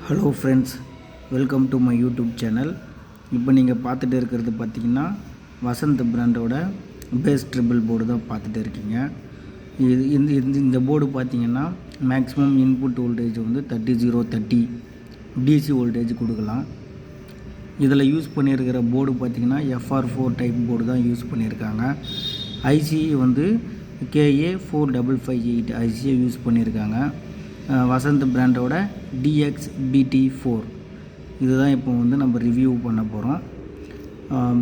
Hello friends, welcome to my YouTube channel. இப்போ நீங்கள் பார்த்துட்டு இருக்கிறது பார்த்திங்கன்னா வசந்த் பிராண்டோட பேஸ் ட்ரிபிள் போர்டு தான் பார்த்துட்டு இருக்கீங்க. இது இந்த போர்டு பார்த்திங்கன்னா மேக்ஸிமம் இன்புட் வோல்டேஜ் வந்து 30 டிசி வோல்டேஜ் கொடுக்கலாம். இதில் யூஸ் பண்ணியிருக்கிற போர்டு பார்த்திங்கன்னா FR4 டைப் போர்டு தான் யூஸ் பண்ணியிருக்காங்க. ஐசி வந்து KA4558 ஐசியை யூஸ் பண்ணியிருக்காங்க. வசந்த் பிராண்டோட DXBT4 இதுதான் இப்போ வந்து நம்ம ரிவ்யூ பண்ண போகிறோம்.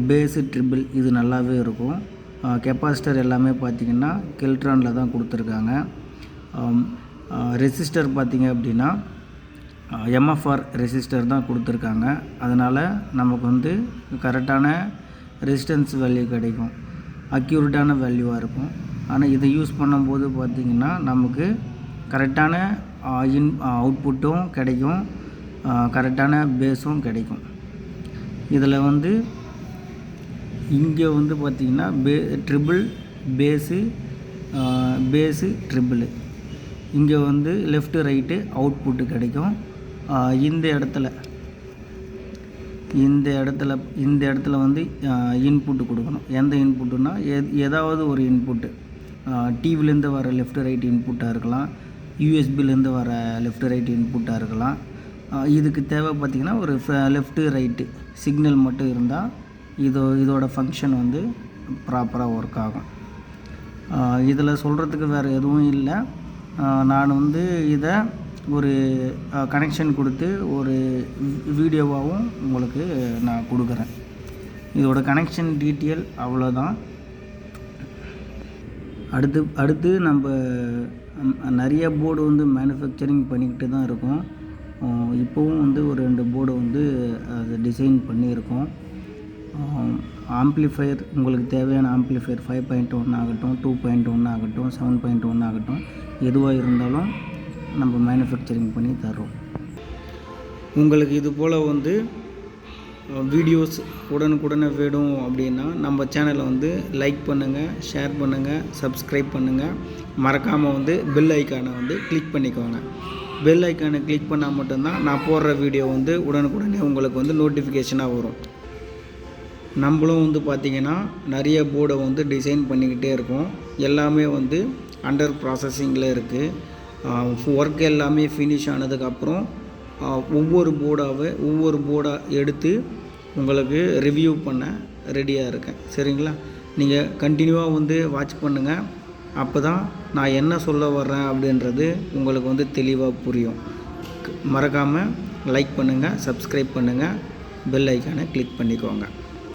பேஸு ட்ரிபிள் இது நல்லாவே இருக்கும். கெப்பாசிட்டர் எல்லாமே பார்த்திங்கன்னா கெல்ட்ரானில் தான் கொடுத்துருக்காங்க. ரெசிஸ்டர் பார்த்திங்க அப்படின்னா MFR ரெசிஸ்டர் தான் கொடுத்துருக்காங்க. அதனால் நமக்கு வந்து கரெக்டான ரெசிஸ்டன்ஸ் வேல்யூ கிடைக்கும், அக்யூரேட்டான வேல்யூவாக இருக்கும். ஆனால் இதை யூஸ் பண்ணும்போது பார்த்திங்கன்னா நமக்கு கரெக்டான அவுட்புட்டும் கிடைக்கும், கரெக்டான பேஸும் கிடைக்கும். இதில் வந்து இங்கே வந்து பார்த்திங்கன்னா ட்ரிபிள் பேஸு ட்ரிபிள் இங்கே வந்து லெஃப்ட்டு ரைட்டு அவுட்புட்டு கிடைக்கும். இந்த இடத்துல வந்து இன்புட்டு கொடுக்கணும். எந்த இன்புட்டுன்னா ஏதாவது ஒரு இன்புட்டு, டிவிலேருந்து வர லெஃப்ட் ரைட் இன்புட்டாக இருக்கலாம், யூஎஸ்பிலேருந்து வர லெஃப்ட் ரைட் இன்புட்டாக இருக்கலாம். இதுக்கு தேவை பார்த்திங்கன்னா ஒரு லெஃப்ட்டு ரைட்டு சிக்னல் மட்டும் இருந்தால் இதோட ஃபங்க்ஷன் வந்து ப்ராப்பராக ஒர்க் ஆகும். இதில் சொல்கிறதுக்கு வேறு எதுவும் இல்லை. நான் வந்து இதை ஒரு கனெக்ஷன் கொடுத்து ஒரு வீடியோவாகவும் உங்களுக்கு நான் கொடுக்குறேன். இதோட கனெக்ஷன் டீட்டெயில் அவ்வளோதான். அடுத்து நம்ம நிறைய போர்டு வந்து மேனுஃபேக்சரிங் பண்ணிக்கிட்டு தான் இருக்கோம். இப்போவும் வந்து ஒரு 2 போர்டு வந்து அதை டிசைன் பண்ணியிருக்கோம். ஆம்ப்ளிஃபையர், உங்களுக்கு தேவையான ஆம்ப்ளிஃபையர் 5.1 ஆகட்டும், 2.1 ஆகட்டும், 7.1 ஆகட்டும், எதுவாக இருந்தாலும் நம்ம மேனுஃபேக்சரிங் பண்ணி தர்றோம். உங்களுக்கு இது போல் வந்து வீடியோஸ் உடனுக்குடனே வேணும் அப்படின்னா நம்ம சேனலை வந்து லைக் பண்ணுங்கள், ஷேர் பண்ணுங்கள், சப்ஸ்கிரைப் பண்ணுங்கள். மறக்காமல் வந்து பெல் ஐக்கானை வந்து கிளிக் பண்ணிக்கோங்க. பெல் ஐக்கானை கிளிக் பண்ணால் மட்டும்தான் நான் போடுற வீடியோ வந்து உடனுக்குடனே உங்களுக்கு வந்து நோட்டிஃபிகேஷனாக வரும். நம்மளும் வந்து பார்த்திங்கன்னா நிறைய போர்டை வந்து டிசைன் பண்ணிக்கிட்டே இருக்கோம். எல்லாமே வந்து அண்டர் ப்ராசஸிங்கில் இருக்குது. ஒர்க் எல்லாமே ஃபினிஷ் ஆனதுக்கப்புறம் ஒவ்வொரு போர்டாக எடுத்து உங்களுக்கு ரிவ்யூ பண்ண ரெடியாக இருக்கேன். சரிங்களா? நீங்கள் கண்டினியூவாக வந்து வாட்ச் பண்ணுங்கள். அப்போ தான் நான் என்ன சொல்ல வர்றேன் அப்படின்றது உங்களுக்கு வந்து தெளிவாக புரியும். மறக்காமல் லைக் பண்ணுங்கள், சப்ஸ்கிரைப் பண்ணுங்கள், பெல் ஐக்கானை கிளிக் பண்ணிக்கோங்க.